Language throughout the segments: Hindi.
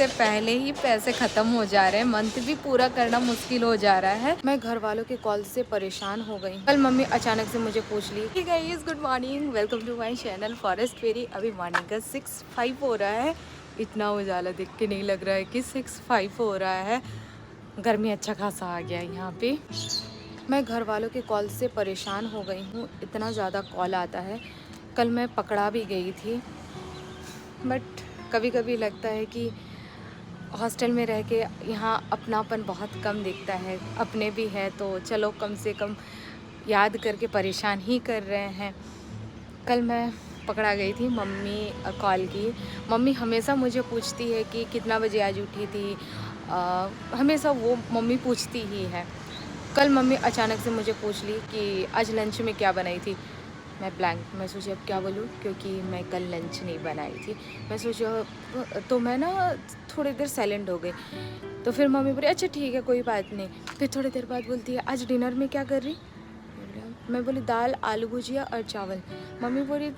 से पहले ही पैसे ख़त्म हो जा रहे हैं, मंथ भी पूरा करना मुश्किल हो जा रहा है। मैं घर वालों के कॉल से परेशान हो गई। कल मम्मी अचानक से मुझे पूछ ली, hey guys, good morning, welcome to my channel forest fairy. अभी मॉर्निंग का 6:05 हो रहा है। इतना उजाला देख के नहीं लग रहा है कि 6:05 हो रहा है। गर्मी अच्छा खासा आ गया है यहाँ पे। मैं घर वालों के कॉल से परेशान हो गई हूँ, इतना ज़्यादा कॉल आता है। कल मैं पकड़ा भी गई थी, बट कभी कभी लगता है कि हॉस्टल में रह के यहाँ अपनापन बहुत कम दिखता है। अपने भी है तो चलो कम से कम याद करके परेशान ही कर रहे हैं। कल मैं पकड़ा गई थी, मम्मी कॉल की। मम्मी हमेशा मुझे पूछती है कि कितना बजे आज उठी थी, हमेशा वो मम्मी पूछती ही है। कल मम्मी अचानक से मुझे पूछ ली कि आज लंच में क्या बनाई थी। मैं ब्लैंक, मैं सोची अब क्या बोलूँ, क्योंकि मैं कल लंच नहीं बनाई थी। मैं सोचा तो मैं ना थोड़ी देर साइलेंट हो गई। तो फिर मम्मी बोली अच्छा ठीक है कोई बात नहीं। फिर थोड़ी देर बाद बोलती है आज डिनर में क्या कर रही। मैं बोली दाल, आलू भुजिया और चावल। मम्मी बोली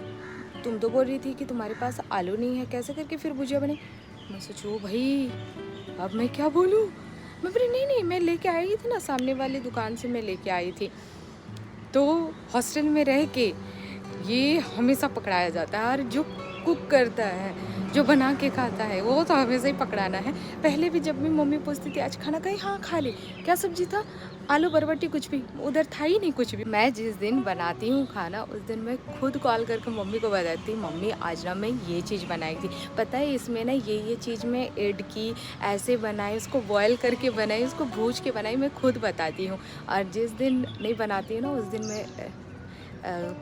तुम तो बोल रही थी कि तुम्हारे पास आलू नहीं है, कैसे करके फिर भुजिया बनी। मैं सोचूँ भाई अब मैं क्या बोलूँ। मैं बोली नहीं मैं लेके आई थी ना, सामने वाली दुकान से मैं लेके आई थी। तो हॉस्टल में रह के ये हमेशा पकड़ाया जाता है, और जो कुक करता है, जो बना के खाता है, वो तो हमेशा ही पकड़ाना है। पहले भी जब भी मम्मी पूछती थी आज खाना कहीं, हाँ खा ले, क्या सब्जी था, आलू बरबटी, कुछ भी, उधर था ही नहीं कुछ भी। मैं जिस दिन बनाती हूँ खाना उस दिन मैं खुद कॉल करके मम्मी को बताती, मम्मी आज ना मैं ये चीज़ बनाई थी, पता है इसमें ना ये चीज़ मैं ऐड की, ऐसे बनाई, उसको बॉयल करके बनाई, उसको भूज के बनाई, मैं खुद बताती हूँ। और जिस दिन नहीं बनाती हूँ ना उस दिन मैं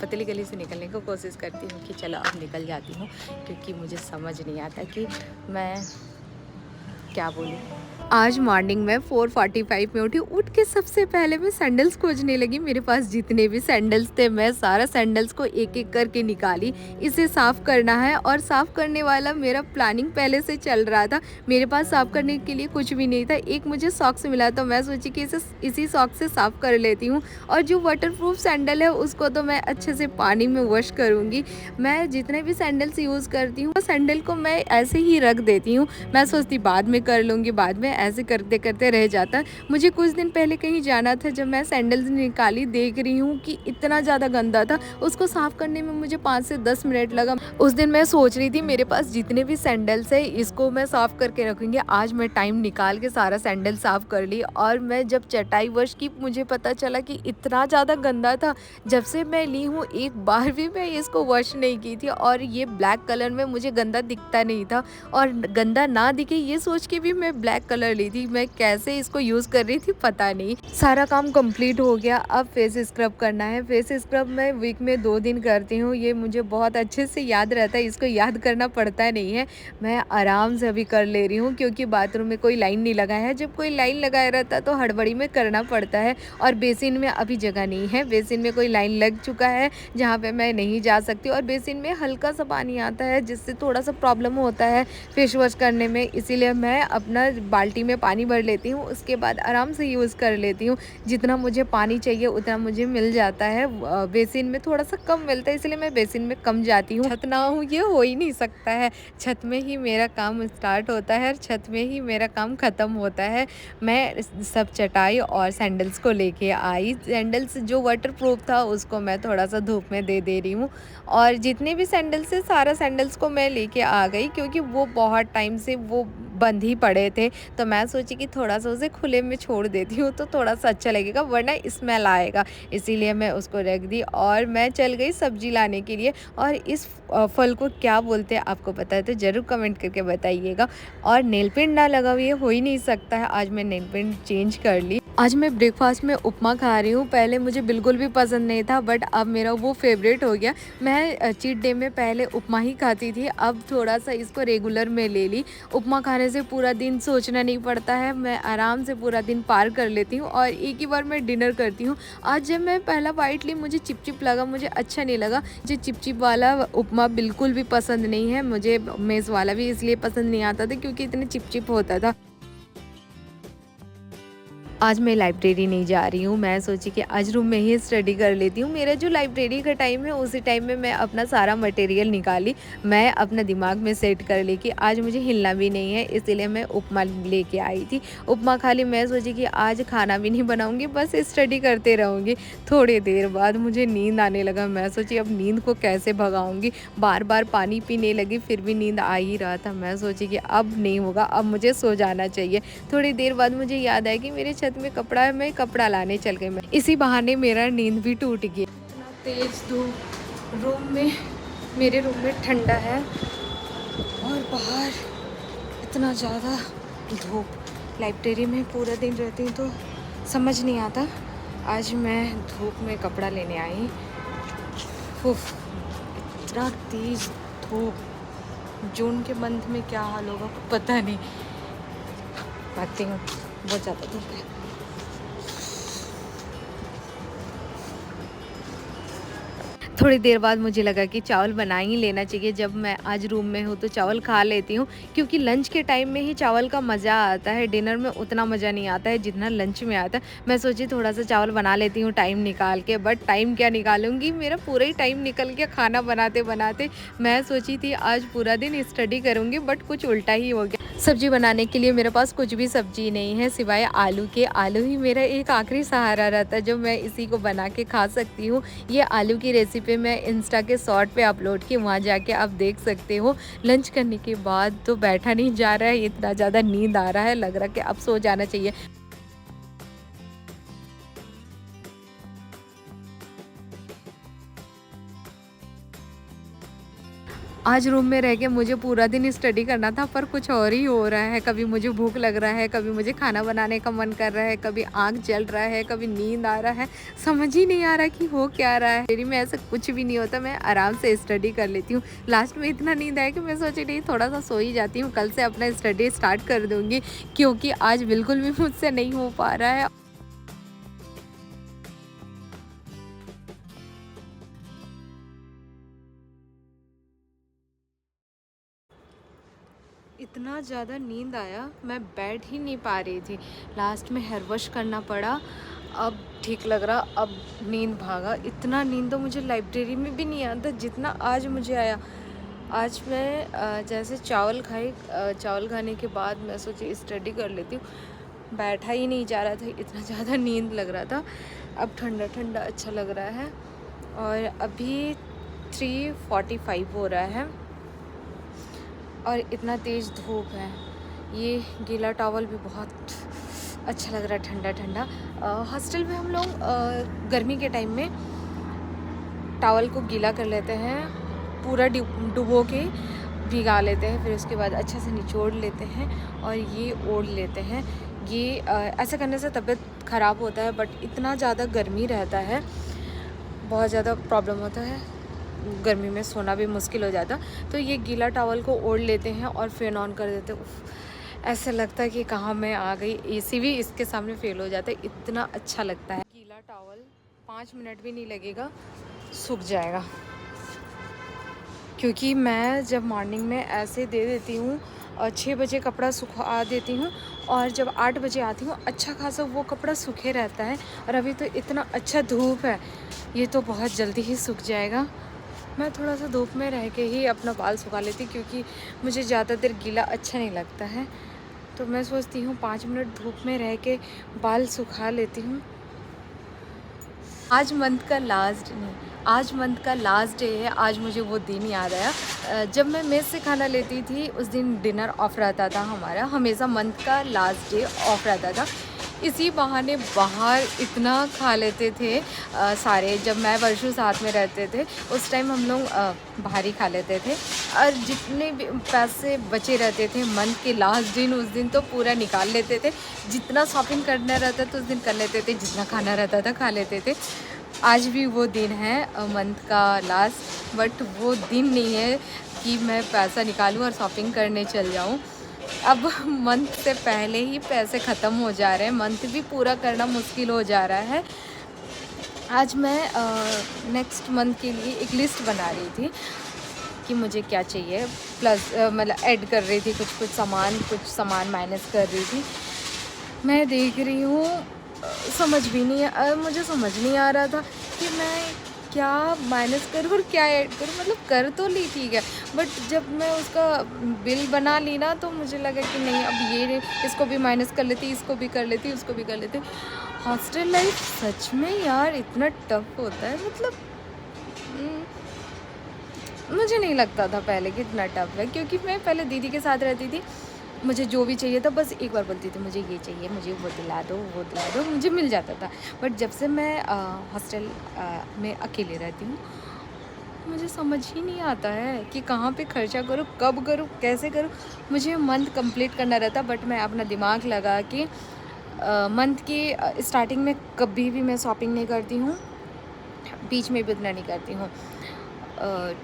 पतली गली से निकलने की कोशिश करती हूँ कि चलो अब निकल जाती हूँ, क्योंकि मुझे समझ नहीं आता कि मैं क्या बोलूँ। आज मॉर्निंग में 4:45 में उठी। उठ के सबसे पहले मैं सैंडल्स खोजने लगी। मेरे पास जितने भी सैंडल्स थे मैं सारा सैंडल्स को एक एक करके निकाली। इसे साफ़ करना है, और साफ़ करने वाला मेरा प्लानिंग पहले से चल रहा था। मेरे पास साफ़ करने के लिए कुछ भी नहीं था। एक मुझे सॉक्स मिला तो मैं सोची कि इसी सॉक्स से साफ़ कर लेती हूँ, और जो वाटरप्रूफ सैंडल है उसको तो मैं अच्छे से पानी में वॉश करूँगी। मैं जितने भी सैंडल्स यूज़ करती हूँ सैंडल को मैं ऐसे ही रख देती हूँ। मैं सोचती बाद में कर लूँगी, बाद में, ऐसे करते करते रह जाता है। मुझे कुछ दिन पहले कहीं जाना था, जब मैं सैंडल्स निकाली देख रही हूँ कि इतना ज़्यादा गंदा था, उसको साफ़ करने में मुझे 5 से 10 मिनट लगा। उस दिन मैं सोच रही थी मेरे पास जितने भी सैंडल्स है इसको मैं साफ़ करके रखूँगी। आज मैं टाइम निकाल के सारा सैंडल साफ़ कर ली, और मैं जब चटाई वॉश की मुझे पता चला कि इतना ज़्यादा गंदा था। जब से मैं ली हूँ एक बार भी मैं इसको वॉश नहीं की थी, और ये ब्लैक कलर में मुझे गंदा दिखता नहीं था, और गंदा ना दिखे ये सोच के भी मैं ब्लैक कलर ली थी। मैं कैसे इसको यूज़ कर रही थी पता नहीं। सारा काम कंप्लीट हो गया, अब फेस स्क्रब करना है। फेस स्क्रब मैं वीक में 2 दिन करती हूँ, ये मुझे बहुत अच्छे से याद रहता है, इसको याद करना पड़ता नहीं है। मैं आराम से अभी कर ले रही हूँ, क्योंकि बाथरूम में कोई लाइन नहीं लगाया है। जब कोई लाइन लगाया रहता तो हड़बड़ी में करना पड़ता है, और बेसिन में अभी जगह नहीं है। बेसिन में कोई लाइन लग चुका है जहाँ पे मैं नहीं जा सकती, और बेसिन में हल्का सा पानी आता है जिससे थोड़ा सा प्रॉब्लम होता है फेस वॉश करने में। इसीलिए मैं अपना बाल्टी में पानी भर लेती हूँ, उसके बाद आराम से यूज़ कर लेती हूँ। जितना मुझे पानी चाहिए उतना मुझे मिल जाता है। बेसिन में थोड़ा सा कम मिलता है, इसलिए मैं बेसिन में कम जाती हूँ। छत ना हूँ ये हो ही नहीं सकता है। छत में ही मेरा काम स्टार्ट होता है, और छत में ही मेरा काम ख़त्म होता है। मैं सब चटाई और सैंडल्स को लेके आई। सैंडल्स जो वाटरप्रूफ था उसको मैं थोड़ा सा धूप में दे रही हूँ, और जितने भी सैंडल्स है सारा सैंडल्स को मैं लेके आ गई, क्योंकि वो बहुत टाइम से वो बंद ही पड़े थे। तो मैं सोची कि थोड़ा सा उसे खुले में छोड़ देती हूँ तो थोड़ा सा अच्छा लगेगा, वरना स्मेल आएगा। इसीलिए मैं उसको रख दी, और मैं चल गई सब्जी लाने के लिए। और इस फल को क्या बोलते हैं आपको पता है तो ज़रूर कमेंट करके बताइएगा। और नेल पेंट ना लगा हुआ ये हो ही नहीं सकता है। आज मैं नेल पेंट चेंज कर ली। आज मैं ब्रेकफास्ट में उपमा खा रही हूँ। पहले मुझे बिल्कुल भी पसंद नहीं था, बट अब मेरा वो फेवरेट हो गया। मैं चीट डे में पहले उपमा ही खाती थी, अब थोड़ा सा इसको रेगुलर में ले ली। उपमा खाने से पूरा दिन सोचना नहीं पड़ता है, मैं आराम से पूरा दिन पार कर लेती हूँ, और एक ही बार मैं डिनर करती हूँ। आज जब मैं पहला बाइट ली मुझे चिपचिप लगा, मुझे अच्छा नहीं लगा। मुझे चिपचिप वाला उपमा बिल्कुल भी पसंद नहीं है। मुझे मेज़ वाला भी इसलिए पसंद नहीं आता था क्योंकि इतने चिपचिप होता था। आज मैं लाइब्रेरी नहीं जा रही हूँ। मैं सोची कि आज रूम में ही स्टडी कर लेती हूँ। मेरा जो लाइब्रेरी का टाइम है उसी टाइम में मैं अपना सारा मटेरियल निकाली। मैं अपना दिमाग में सेट कर ली कि आज मुझे हिलना भी नहीं है, इसीलिए मैं उपमा लेके आई थी। उपमा खा ली। मैं सोची कि आज खाना भी नहीं बनाऊँगी, बस स्टडी करते रहूँगी। थोड़ी देर बाद मुझे नींद आने लगा। मैं सोची अब नींद को कैसे भगाऊँगी। बार-बार पानी पीने लगी फिर भी नींद आ ही रहा था। मैं सोची कि अब नहीं होगा, अब मुझे सो जाना चाहिए। थोड़ी देर बाद मुझे याद आया कि मेरे छत में कपड़ा है, मैं कपड़ा लाने चल गई। मैं इसी बहाने मेरा नींद भी टूट गई। इतना तेज धूप, मेरे रूम में ठंडा है और बाहर इतना ज़्यादा धूप। लाइब्रेरी में पूरा दिन रहती हूँ तो समझ नहीं आता। आज मैं धूप में कपड़ा लेने आई। उफ, इतना तेज धूप। जून के मंथ में क्या हाल होगा पता नहीं। भागती हूँ, बहुत ज़्यादा धूप है। थोड़ी देर बाद मुझे लगा कि चावल बना ही लेना चाहिए। जब मैं आज रूम में हूँ तो चावल खा लेती हूँ, क्योंकि लंच के टाइम में ही चावल का मज़ा आता है। डिनर में उतना मज़ा नहीं आता है जितना लंच में आता है। मैं सोची थोड़ा सा चावल बना लेती हूँ टाइम निकाल के, बट टाइम क्या निकालूंगी, मेरा पूरा ही टाइम निकल गया खाना बनाते बनाते। मैं सोची थी आज पूरा दिन स्टडी करूँगी, बट कुछ उल्टा ही हो गया। सब्जी बनाने के लिए मेरे पास कुछ भी सब्जी नहीं है सिवाय आलू के। आलू ही मेरा एक आखिरी सहारा रहता है जो मैं इसी को बना के खा सकती हूँ। ये आलू की रेसिपी मैं इंस्टा के शॉर्ट पे अपलोड की, वहाँ जाके आप देख सकते हो। लंच करने के बाद तो बैठा नहीं जा रहा है, इतना ज़्यादा नींद आ रहा है, लग रहा है कि अब सो जाना चाहिए। आज रूम में रह के मुझे पूरा दिन स्टडी करना था, पर कुछ और ही हो रहा है। कभी मुझे भूख लग रहा है, कभी मुझे खाना बनाने का मन कर रहा है, कभी आँख जल रहा है, कभी नींद आ रहा है। समझ ही नहीं आ रहा कि हो क्या रहा है। मेरी में ऐसा कुछ भी नहीं होता, मैं आराम से स्टडी कर लेती हूँ। लास्ट में इतना नींद आया कि मैं सोची नहीं थोड़ा सा सो ही जाती हूँ, कल से अपना स्टडी स्टार्ट कर दूँगी, क्योंकि आज बिल्कुल भी मुझसे नहीं हो पा रहा है। इतना ज़्यादा नींद आया, मैं बैठ ही नहीं पा रही थी। लास्ट में हेयर वॉश करना पड़ा, अब ठीक लग रहा, अब नींद भागा। इतना नींद तो मुझे लाइब्रेरी में भी नहीं आता जितना आज मुझे आया। आज मैं जैसे चावल खाई, चावल खाने के बाद मैं सोची स्टडी कर लेती हूँ। बैठा ही नहीं जा रहा था, इतना ज़्यादा नींद लग रहा था। अब ठंडा ठंडा अच्छा लग रहा है और अभी 3:45 हो रहा है और इतना तेज़ धूप है। ये गीला टॉवल भी बहुत अच्छा लग रहा है, ठंडा ठंडा। हॉस्टल में हम लोग गर्मी के टाइम में टॉवल को गीला कर लेते हैं, पूरा डुबो के भिगा लेते हैं, फिर उसके बाद अच्छे से निचोड़ लेते हैं और ये ओढ़ लेते हैं। ये ऐसा करने से तबीयत ख़राब होता है, बट इतना ज़्यादा गर्मी रहता है, बहुत ज़्यादा प्रॉब्लम होता है, गर्मी में सोना भी मुश्किल हो जाता। तो ये गीला टॉवल को ओढ़ लेते हैं और फैन ऑन कर देते हैं। ऐसा लगता है कि कहाँ मैं आ गई, एसी भी इसके सामने फेल हो जाता है, इतना अच्छा लगता है। गीला टॉवल 5 मिनट भी नहीं लगेगा, सूख जाएगा। क्योंकि मैं जब मॉर्निंग में ऐसे दे देती हूँ और 6 बजे कपड़ा सुखा देती हूँ और जब 8 बजे आती हूँ अच्छा खासा वो कपड़ा सूखे रहता है। और अभी तो इतना अच्छा धूप है, ये तो बहुत जल्दी ही सूख जाएगा। मैं थोड़ा सा धूप में रह के ही अपना बाल सुखा लेती, क्योंकि मुझे ज़्यादा देर गीला अच्छा नहीं लगता है। तो मैं सोचती हूँ 5 मिनट धूप में रह के बाल सुखा लेती हूँ। आज मंथ का लास्ट डे है। आज मुझे वो दिन याद आया जब मैं मेस से खाना लेती थी, उस दिन डिनर ऑफ रहता था हमारा। हमेशा मंथ का लास्ट डे ऑफ रहता था। इसी बहाने बाहर इतना खा लेते थे सारे। जब मैं वर्षों साथ में रहते थे उस टाइम हम लोग बाहर ही खा लेते थे, और जितने भी पैसे बचे रहते थे मंथ के लास्ट दिन, उस दिन तो पूरा निकाल लेते थे। जितना शॉपिंग करना रहता था उस दिन कर लेते थे, जितना खाना रहता था खा लेते थे। आज भी वो दिन है मंथ का लास्ट, बट वो दिन नहीं है कि मैं पैसा निकालूं और शॉपिंग करने चल जाऊं। अब मंथ से पहले ही पैसे ख़त्म हो जा रहे हैं, मंथ भी पूरा करना मुश्किल हो जा रहा है। आज मैं नेक्स्ट मंथ के लिए एक लिस्ट बना रही थी कि मुझे क्या चाहिए, प्लस मतलब ऐड कर रही थी कुछ सामान माइनस कर रही थी। मैं देख रही हूँ समझ भी नहीं मुझे समझ नहीं आ रहा था कि मैं क्या माइनस करूँ और क्या ऐड करूँ। मतलब कर तो ली ठीक है, बट जब मैं उसका बिल बना ली ना तो मुझे लगा कि नहीं, अब ये इसको भी माइनस कर लेती, इसको भी कर लेती, उसको भी कर लेती। हॉस्टल लाइफ सच में यार इतना टफ होता है। मतलब मुझे नहीं लगता था पहले कि इतना टफ है, क्योंकि मैं पहले दीदी के साथ रहती थी। मुझे जो भी चाहिए था बस एक बार बोलती थी, मुझे ये चाहिए, मुझे वो दिला दो, वो दिला दो, मुझे मिल जाता था। बट जब से मैं हॉस्टल में अकेले रहती हूँ, मुझे समझ ही नहीं आता है कि कहाँ पे खर्चा करूँ, कब करूँ, कैसे करूँ। मुझे मंथ कंप्लीट करना रहता, बट मैं अपना दिमाग लगा कि मंथ की स्टार्टिंग में कभी भी मैं शॉपिंग नहीं करती हूँ, बीच में भी उतना नहीं करती हूँ।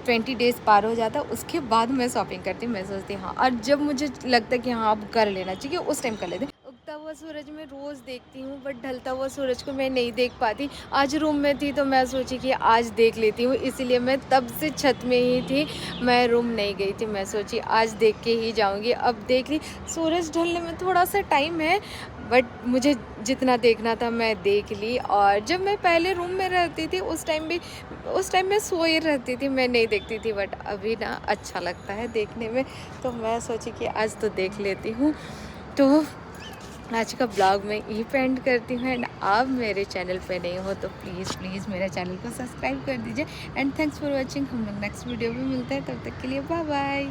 20 डेज़ पार हो जाता, उसके बाद मैं शॉपिंग करती हूँ। मैं सोचती हाँ, और जब मुझे लगता है कि हाँ अब कर लेना चाहिए, उस टाइम कर लेते हैं। उगता हुआ सूरज मैं रोज़ देखती हूँ, बट ढलता हुआ सूरज को मैं नहीं देख पाती। आज रूम में थी तो मैं सोची कि आज देख लेती हूँ, इसीलिए मैं तब से छत में ही थी, मैं रूम नहीं गई थी। मैं सोची आज देख के ही जाऊँगी। अब देख ली, सूरज ढलने में थोड़ा सा टाइम है, बट मुझे जितना देखना था मैं देख ली। और जब मैं पहले रूम में रहती थी उस टाइम मैं सोई रहती थी, मैं नहीं देखती थी। बट अभी ना अच्छा लगता है देखने में, तो मैं सोची कि आज तो देख लेती हूँ। तो आज का ब्लॉग मैं यही पे एंड करती हूँ। एंड आप मेरे चैनल पे नहीं हो तो प्लीज़ मेरे चैनल को सब्सक्राइब कर दीजिए। And thanks for watching. हम लोग नेक्स्ट वीडियो में मिलते हैं, तब तक के लिए बाय बाय।